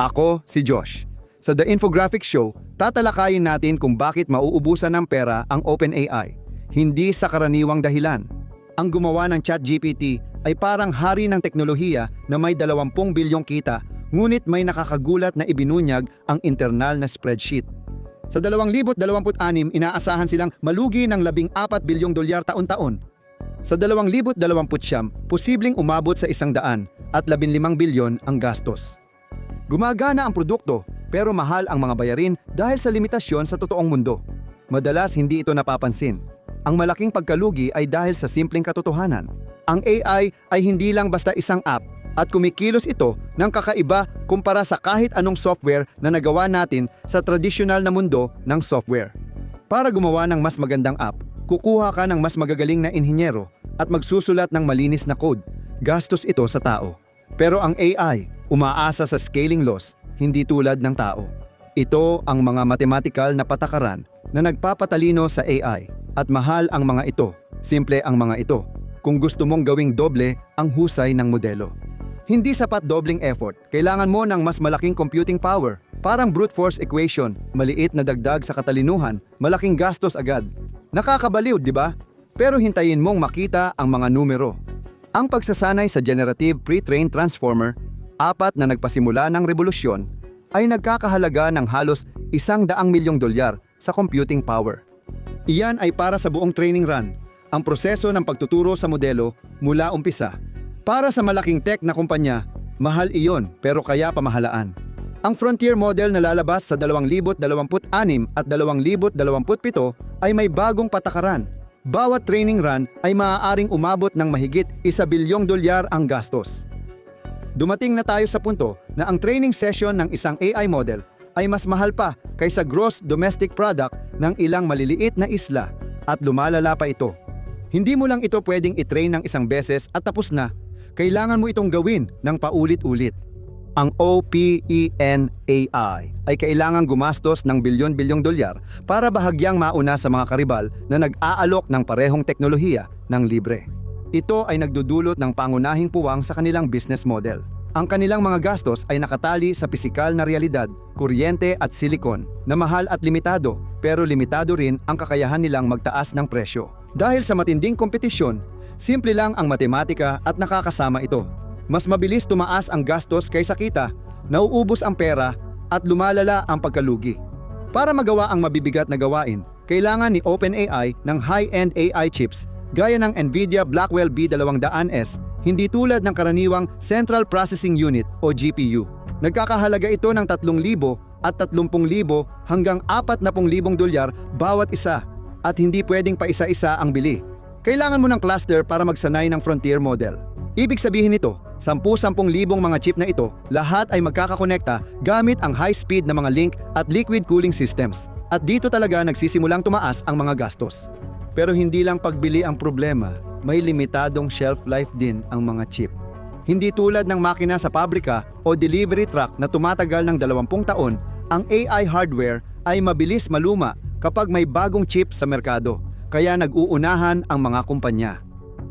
Ako si Josh. Sa The Infographics Show, tatalakayin natin kung bakit mauubusan ng pera ang OpenAI, hindi sa karaniwang dahilan. Ang gumawa ng ChatGPT ay parang hari ng teknolohiya na may 20 bilyong kita, ngunit may nakakagulat na ibinunyag ang internal na spreadsheet. Sa 2026, inaasahan silang malugi ng 14 bilyong dolyar taon-taon. Sa 2029, posibleng umabot sa 100 at 15 bilyon ang gastos. Gumagana ang produkto, pero mahal ang mga bayarin dahil sa limitasyon sa totoong mundo. Madalas hindi ito napapansin. Ang malaking pagkalugi ay dahil sa simpleng katotohanan. Ang AI ay hindi lang basta isang app at kumikilos ito ng kakaiba kumpara sa kahit anong software na nagawa natin sa tradisyonal na mundo ng software. Para gumawa ng mas magandang app, kukuha ka ng mas magagaling na inhinyero at magsusulat ng malinis na code. Gastos ito sa tao. Pero ang AI, umaasa sa scaling laws, hindi tulad ng tao. Ito ang mga mathematical na patakaran na nagpapatalino sa AI at mahal ang mga ito, simple ang mga ito, kung gusto mong gawing doble ang husay ng modelo. Hindi sapat dobling effort, kailangan mo ng mas malaking computing power, parang brute force equation, maliit na dagdag sa katalinuhan, malaking gastos agad. Nakakabaliw, di ba? Pero hintayin mong makita ang mga numero. Ang pagsasanay sa generative pre-trained transformer, 4 na nagpasimula ng revolusyon, ay nagkakahalaga ng halos 100 milyong dolyar sa computing power. Iyan ay para sa buong training run, ang proseso ng pagtuturo sa modelo mula umpisa. Para sa malaking tech na kumpanya, mahal iyon pero kaya pamahalaan. Ang frontier model na lalabas sa 2026 at 2027 ay may bagong patakaran. Bawat training run ay maaaring umabot ng mahigit 1 bilyong dolyar ang gastos. Dumating na tayo sa punto na ang training session ng isang AI model ay mas mahal pa kaysa gross domestic product ng ilang maliliit na isla at lumalala pa ito. Hindi mo lang ito pwedeng i-train ng isang beses at tapos na. Kailangan mo itong gawin ng paulit-ulit. Ang OpenAI ay kailangang gumastos ng bilyon-bilyong dolyar para bahagyang mauna sa mga karibal na nag-aalok ng parehong teknolohiya ng libre. Ito ay nagdudulot ng pangunahing puwang sa kanilang business model. Ang kanilang mga gastos ay nakatali sa pisikal na realidad, kuryente at silikon, na mahal at limitado, pero limitado rin ang kakayahan nilang magtaas ng presyo. Dahil sa matinding kompetisyon, simple lang ang matematika at nakakasama ito. Mas mabilis tumaas ang gastos kaysa kita, nauubos ang pera at lumalala ang pagkalugi. Para magawa ang mabibigat na gawain, kailangan ni OpenAI ng high-end AI chips gaya ng NVIDIA Blackwell B200S, hindi tulad ng karaniwang Central Processing Unit o GPU. Nagkakahalaga ito ng 3,000 at 30,000 hanggang 40,000 dolyar bawat isa at hindi pwedeng pa isa-isa ang bili. Kailangan mo ng cluster para magsanay ng frontier model. Ibig sabihin nito, 10,000 mga chip na ito, lahat ay magkakakonekta gamit ang high-speed na mga link at liquid cooling systems. At dito talaga nagsisimulang tumaas ang mga gastos. Pero hindi lang pagbili ang problema, may limitadong shelf life din ang mga chip. Hindi tulad ng makina sa pabrika o delivery truck na tumatagal ng 20 taon, ang AI hardware ay mabilis maluma kapag may bagong chip sa merkado, kaya nag-uunahan ang mga kumpanya.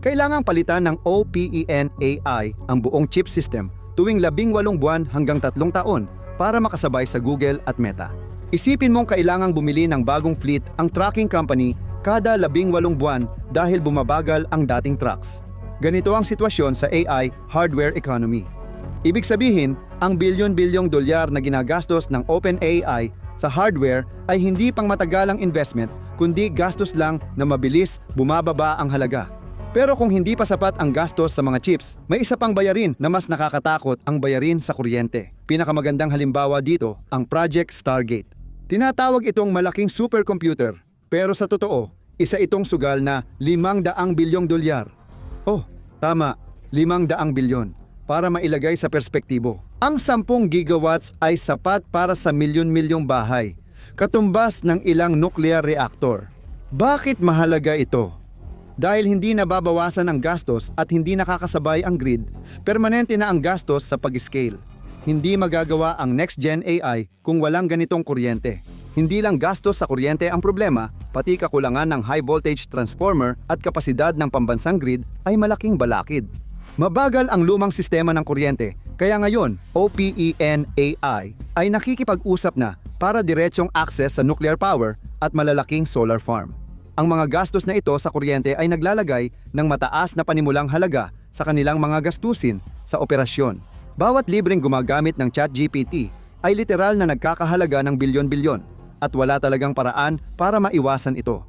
Kailangang palitan ng OpenAI ang buong chip system tuwing 18 buwan hanggang 3 taon para makasabay sa Google at Meta. Isipin mong kailangang bumili ng bagong fleet ang trucking company kada 18 buwan dahil bumabagal ang dating trucks. Ganito ang sitwasyon sa AI hardware economy. Ibig sabihin, ang bilyon-bilyong dolyar na ginagastos ng OpenAI sa hardware ay hindi pang matagalang investment kundi gastos lang na mabilis bumababa ang halaga. Pero kung hindi pa sapat ang gastos sa mga chips, may isa pang bayarin na mas nakakatakot, ang bayarin sa kuryente. Pinakamagandang halimbawa dito, ang Project Stargate. Tinatawag itong malaking supercomputer, pero sa totoo, isa itong sugal na 500 bilyong dolyar. Oh, tama, 500 bilyon. Para mailagay sa perspektibo, ang 10 gigawatts ay sapat para sa milyon-milyong bahay, katumbas ng ilang nuclear reactor. Bakit mahalaga ito? Dahil hindi nababawasan ang gastos at hindi nakakasabay ang grid, permanente na ang gastos sa pag-scale. Hindi magagawa ang next-gen AI kung walang ganitong kuryente. Hindi lang gastos sa kuryente ang problema, pati kakulangan ng high voltage transformer at kapasidad ng pambansang grid ay malaking balakid. Mabagal ang lumang sistema ng kuryente, kaya ngayon, OPEN-AI ay nakikipag-usap na para diretsong access sa nuclear power at malalaking solar farm. Ang mga gastos na ito sa kuryente ay naglalagay ng mataas na panimulang halaga sa kanilang mga gastusin sa operasyon. Bawat libreng gumagamit ng ChatGPT ay literal na nagkakahalaga ng bilyon-bilyon at wala talagang paraan para maiwasan ito.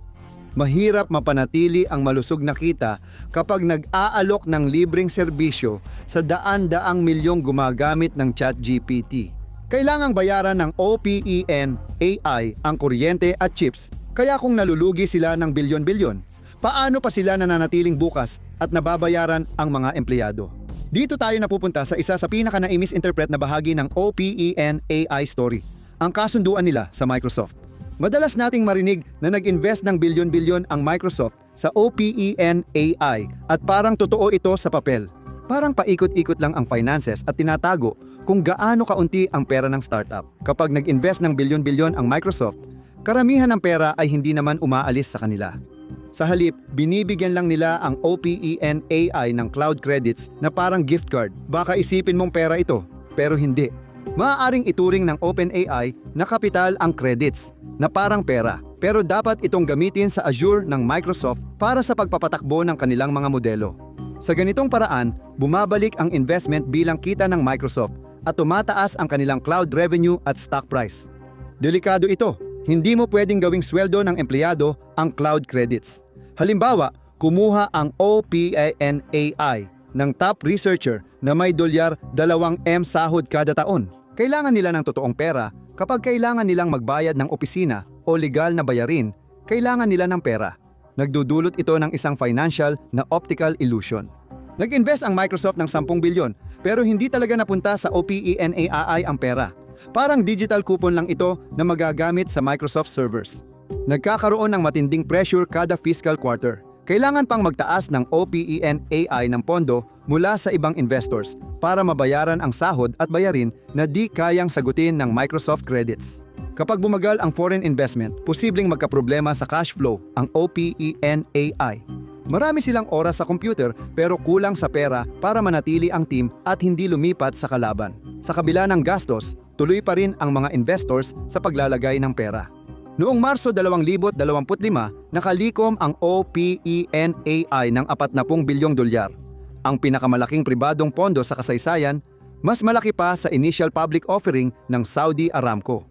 Mahirap mapanatili ang malusog na kita kapag nag-aalok ng libreng serbisyo sa daan-daang milyong gumagamit ng ChatGPT. Kailangang bayaran ng OPEN-AI ang kuryente at chips, kaya kung nalulugi sila ng bilyon-bilyon, paano pa sila nananatiling bukas at nababayaran ang mga empleyado? Dito tayo napupunta sa isa sa pinaka-na-misinterpret na bahagi ng OPEN-AI story, ang kasunduan nila sa Microsoft. Madalas nating marinig na nag-invest ng bilyon-bilyon ang Microsoft sa OPEN-AI at parang totoo ito sa papel. Parang paikot-ikot lang ang finances at tinatago kung gaano kaunti ang pera ng startup. Kapag nag-invest ng bilyon-bilyon ang Microsoft, karamihan ng pera ay hindi naman umaalis sa kanila. Sa halip, binibigyan lang nila ang OPEN-AI ng cloud credits na parang gift card. Baka isipin mong pera ito, pero hindi. Maaaring ituring ng OpenAI na kapital ang credits, na parang pera. Pero dapat itong gamitin sa Azure ng Microsoft para sa pagpapatakbo ng kanilang mga modelo. Sa ganitong paraan, bumabalik ang investment bilang kita ng Microsoft at tumataas ang kanilang cloud revenue at stock price. Delikado ito. Hindi mo pwedeng gawing sweldo ng empleyado ang cloud credits. Halimbawa, kumuha ang OpenAI ng top researcher na may $2M sahod kada taon. Kailangan nila ng totoong pera kapag kailangan nilang magbayad ng opisina o legal na bayarin, kailangan nila ng pera. Nagdudulot ito ng isang financial na optical illusion. Nag-invest ang Microsoft ng 10 bilyon pero hindi talaga napunta sa OPEN-AI ang pera. Parang digital coupon lang ito na magagamit sa Microsoft servers. Nagkakaroon ng matinding pressure kada fiscal quarter. Kailangan pang magtaas ng OPEN-AI ng pondo mula sa ibang investors para mabayaran ang sahod at bayarin na di kayang sagutin ng Microsoft credits. Kapag bumagal ang foreign investment, posibleng magkaproblema sa cash flow ang OPEN-AI. Marami silang oras sa computer pero kulang sa pera para manatili ang team at hindi lumipat sa kalaban. Sa kabila ng gastos, tuloy pa rin ang mga investors sa paglalagay ng pera. Noong Marso 2025, nakalikom ang OPEN-AI ng $40 bilyong. Ang pinakamalaking pribadong pondo sa kasaysayan, mas malaki pa sa initial public offering ng Saudi Aramco.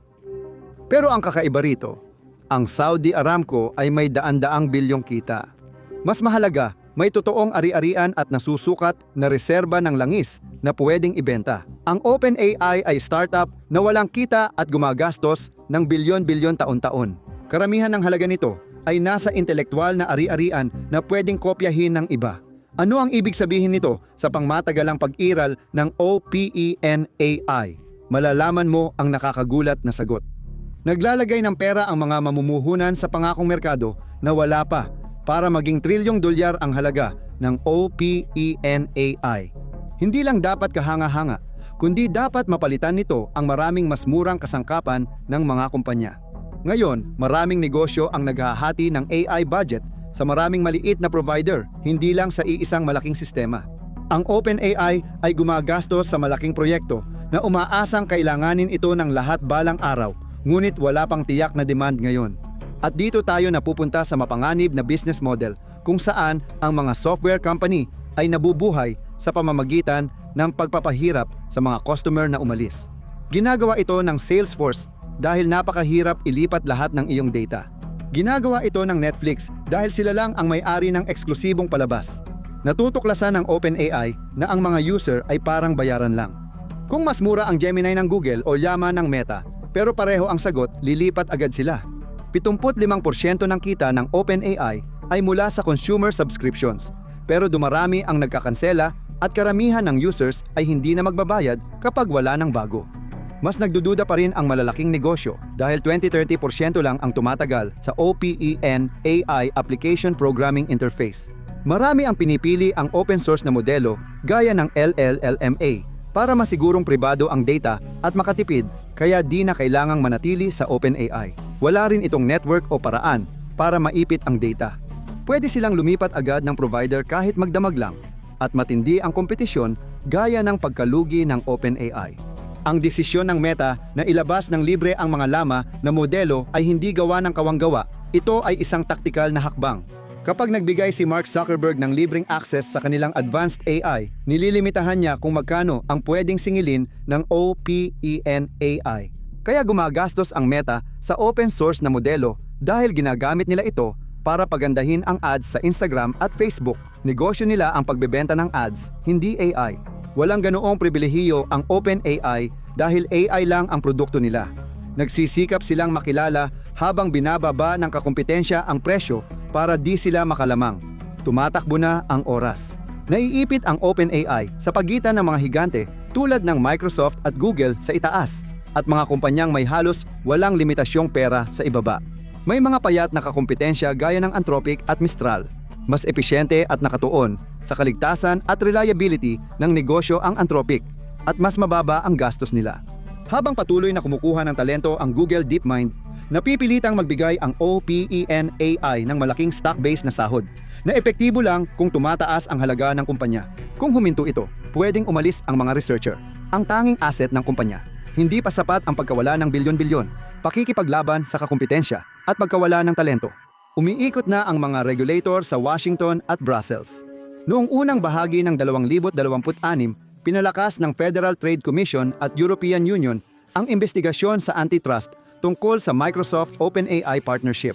Pero ang kakaiba rito, ang Saudi Aramco ay may daan-daang bilyong kita. Mas mahalaga, may totoong ari-arian at nasusukat na reserba ng langis na pwedeng ibenta. Ang OpenAI ay startup na walang kita at gumagastos ng bilyon-bilyon taon-taon. Karamihan ng halaga nito ay nasa intelektual na ari-arian na pwedeng kopyahin ng iba. Ano ang ibig sabihin nito sa pangmatagalang pag-iral ng OPEN-AI? Malalaman mo ang nakakagulat na sagot. Naglalagay ng pera ang mga mamumuhunan sa pangakong merkado na wala pa para maging $1 trillion ang halaga ng OPEN-AI. Hindi lang dapat kahanga-hanga, kundi dapat mapalitan nito ang maraming mas murang kasangkapan ng mga kumpanya. Ngayon, maraming negosyo ang naghahati ng AI budget sa maraming maliit na provider, hindi lang sa iisang malaking sistema. Ang OpenAI ay gumagastos sa malaking proyekto na umaasang kailanganin ito ng lahat balang araw, ngunit wala pang tiyak na demand ngayon. At dito tayo napupunta sa mapanganib na business model kung saan ang mga software company ay nabubuhay sa pamamagitan ng pagpapahirap sa mga customer na umalis. Ginagawa ito ng Salesforce dahil napakahirap ilipat lahat ng iyong data. Ginagawa ito ng Netflix dahil sila lang ang may-ari ng eksklusibong palabas. Natutuklasan ng OpenAI na ang mga user ay parang bayaran lang. Kung mas mura ang Gemini ng Google o Llama ng Meta, pero pareho ang sagot, lilipat agad sila. 75% ng kita ng OpenAI ay mula sa consumer subscriptions, pero dumarami ang nagkakansela at karamihan ng users ay hindi na magbabayad kapag wala ng bago. Mas nagdududa pa rin ang malalaking negosyo dahil 20-30% lang ang tumatagal sa OPEN-AI Application Programming Interface. Marami ang pinipili ang open source na modelo gaya ng LLMA para masigurong pribado ang data at makatipid, kaya di na kailangang manatili sa OpenAI. Wala rin itong network o paraan para maipit ang data. Pwede silang lumipat agad ng provider kahit magdamag lang. at matindi ang kompetisyon gaya ng pagkalugi ng OpenAI. Ang desisyon ng Meta na ilabas ng libre ang mga llama na modelo ay hindi gawa ng kawanggawa. Ito ay isang taktikal na hakbang. Kapag nagbigay si Mark Zuckerberg ng libreng access sa kanilang advanced AI, nililimitahan niya kung magkano ang pwedeng singilin ng OpenAI. Kaya gumagastos ang Meta sa open source na modelo dahil ginagamit nila ito para pagandahin ang ads sa Instagram at Facebook. Negosyo nila ang pagbebenta ng ads, hindi AI. Walang ganoong pribilehiyo ang OpenAI dahil AI lang ang produkto nila. Nagsisikap silang makilala habang binababa ng kakumpetensya ang presyo para di sila makalamang. Tumatakbo na ang oras. Naiipit ang OpenAI sa pagitan ng mga higante tulad ng Microsoft at Google sa itaas at mga kumpanyang may halos walang limitasyong pera sa ibaba. May mga payat na kakumpetensya gaya ng Anthropic at Mistral. Mas episyente at nakatuon sa kaligtasan at reliability ng negosyo ang Anthropic at mas mababa ang gastos nila. Habang patuloy na kumukuha ng talento ang Google DeepMind, napipilitang magbigay ang OpenAI ng malaking stock-based na sahod na epektibo lang kung tumataas ang halaga ng kumpanya. Kung huminto ito, pwedeng umalis ang mga researcher, ang tanging asset ng kumpanya. Hindi pa sapat ang pagkawala ng bilyon-bilyon, pakikipaglaban sa kakumpetensya at pagkawala ng talento. Umiikot na ang mga regulator sa Washington at Brussels. Noong unang bahagi ng 2026, pinalakas ng Federal Trade Commission at European Union ang investigasyon sa antitrust tungkol sa Microsoft OpenAI partnership.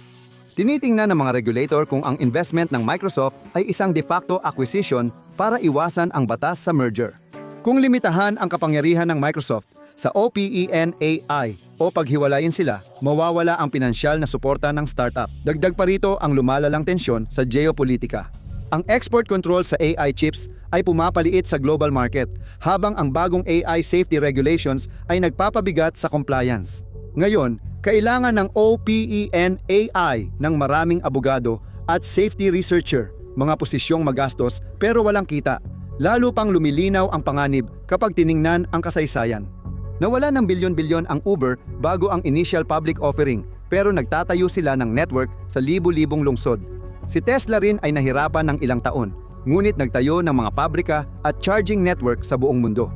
Tinitingnan ng mga regulator kung ang investment ng Microsoft ay isang de facto acquisition para iwasan ang batas sa merger. Kung limitahan ang kapangyarihan ng Microsoft sa OpenAI o paghiwalayin sila, mawawala ang pinansyal na suporta ng startup. Dagdag pa rito ang lumalalang tensyon sa geopolitika. Ang export control sa AI chips ay pumapaliit sa global market, habang ang bagong AI safety regulations ay nagpapabigat sa compliance. Ngayon, kailangan ng OpenAI ng maraming abogado at safety researcher, mga posisyong magastos pero walang kita. Lalo pang lumilinaw ang panganib kapag tiningnan ang kasaysayan. Nawala ng bilyon-bilyon ang Uber bago ang initial public offering, pero nagtatayo sila ng network sa libu-libong lungsod. Si Tesla rin ay nahirapan ng ilang taon, ngunit nagtayo ng mga pabrika at charging network sa buong mundo.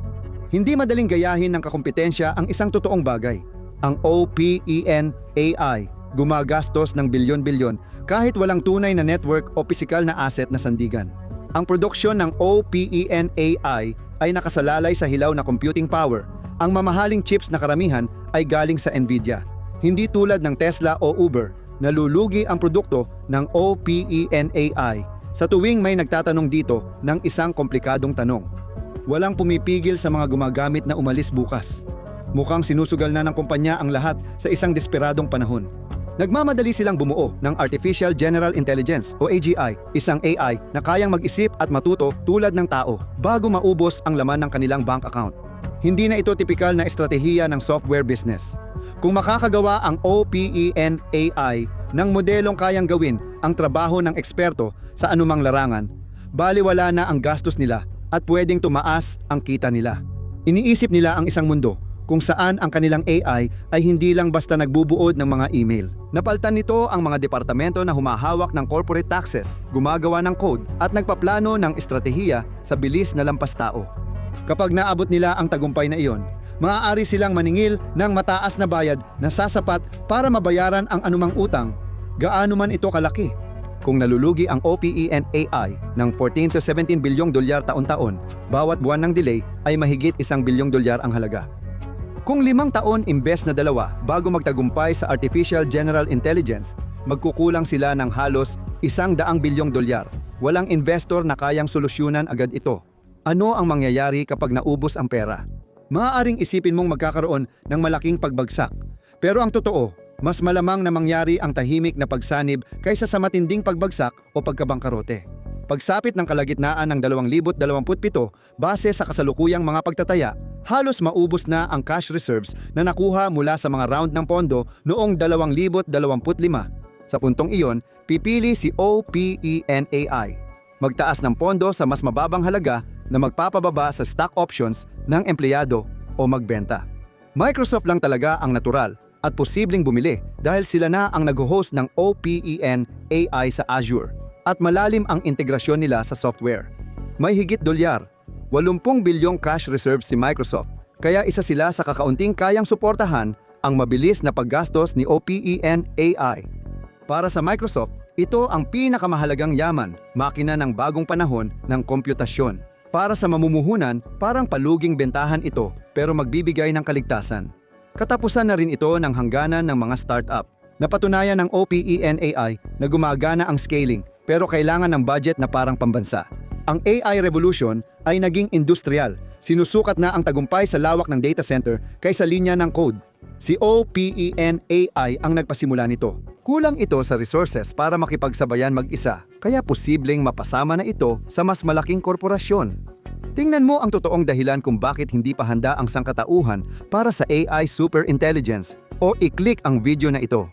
Hindi madaling gayahin ng kakumpetensya ang isang totoong bagay. Ang OpenAI gumagastos ng bilyon-bilyon kahit walang tunay na network o pisikal na asset na sandigan. Ang produksyon ng OpenAI ay nakasalalay sa hilaw na computing power. Ang mamahaling chips na karamihan ay galing sa Nvidia. Hindi tulad ng Tesla o Uber, nalulugi ang produkto ng OpenAI. Sa tuwing may nagtatanong dito ng isang komplikadong tanong, walang pumipigil sa mga gumagamit na umalis bukas. Mukhang sinusugal na ng kumpanya ang lahat sa isang desperadong panahon. Nagmamadali silang bumuo ng Artificial General Intelligence o AGI, isang AI na kayang mag-isip at matuto tulad ng tao bago maubos ang laman ng kanilang bank account. Hindi na ito tipikal na estratehiya ng software business. Kung makakagawa ang OpenAI ng modelong kayang gawin ang trabaho ng eksperto sa anumang larangan, baliwala na ang gastos nila at pwedeng tumaas ang kita nila. Iniisip nila ang isang mundo kung saan ang kanilang AI ay hindi lang basta nagbubuod ng mga email. Napaltan nito ang mga departamento na humahawak ng corporate taxes, gumagawa ng code at nagpaplano ng estratehiya sa bilis na lampas tao. Kapag naabot nila ang tagumpay na iyon, maaari silang maningil ng mataas na bayad na sasapat para mabayaran ang anumang utang, gaano man ito kalaki. Kung nalulugi ang OpenAI ng 14 to 17 bilyong dolyar taon-taon, bawat buwan ng delay ay mahigit 1 bilyong dolyar ang halaga. Kung 5 taon imbes na 2 bago magtagumpay sa Artificial General Intelligence, magkukulang sila ng halos 100 bilyong dolyar. Walang investor na kayang solusyonan agad ito. Ano ang mangyayari kapag naubos ang pera? Maaaring isipin mong magkakaroon ng malaking pagbagsak. Pero ang totoo, mas malamang na mangyari ang tahimik na pagsanib kaysa sa matinding pagbagsak o pagkabangkarote. Pagsapit ng kalagitnaan ng 2027, base sa kasalukuyang mga pagtataya, halos maubos na ang cash reserves na nakuha mula sa mga round ng pondo noong 2025. Sa puntong iyon, pipili si OpenAI magtaas ng pondo sa mas mababang halaga na magpapababa sa stock options ng empleyado o magbenta. Microsoft lang talaga ang natural at posibleng bumili dahil sila na ang nag-host ng OpenAI sa Azure at malalim ang integrasyon nila sa software. May higit dolyar, 80 bilyong cash reserve si Microsoft, kaya isa sila sa kakaunting kayang suportahan ang mabilis na paggastos ni OpenAI. Para sa Microsoft, ito ang pinakamahalagang yaman, makina ng bagong panahon ng komputasyon. Para sa mamumuhunan, parang paluging bentahan ito pero magbibigay ng kaligtasan. Katapusan na rin ito ng hangganan ng mga startup. Napatunayan ng OpenAI na gumagana ang scaling pero kailangan ng budget na parang pambansa. Ang AI revolution ay naging industrial. Sinusukat na ang tagumpay sa lawak ng data center kaysa linya ng code. Si OpenAI ang nagpasimula nito. Kulang ito sa resources para makipagsabayan mag-isa, kaya posibleng mapasama na ito sa mas malaking korporasyon. Tingnan mo ang totoong dahilan kung bakit hindi pa handa ang sangkatauhan para sa AI superintelligence o i-click ang video na ito.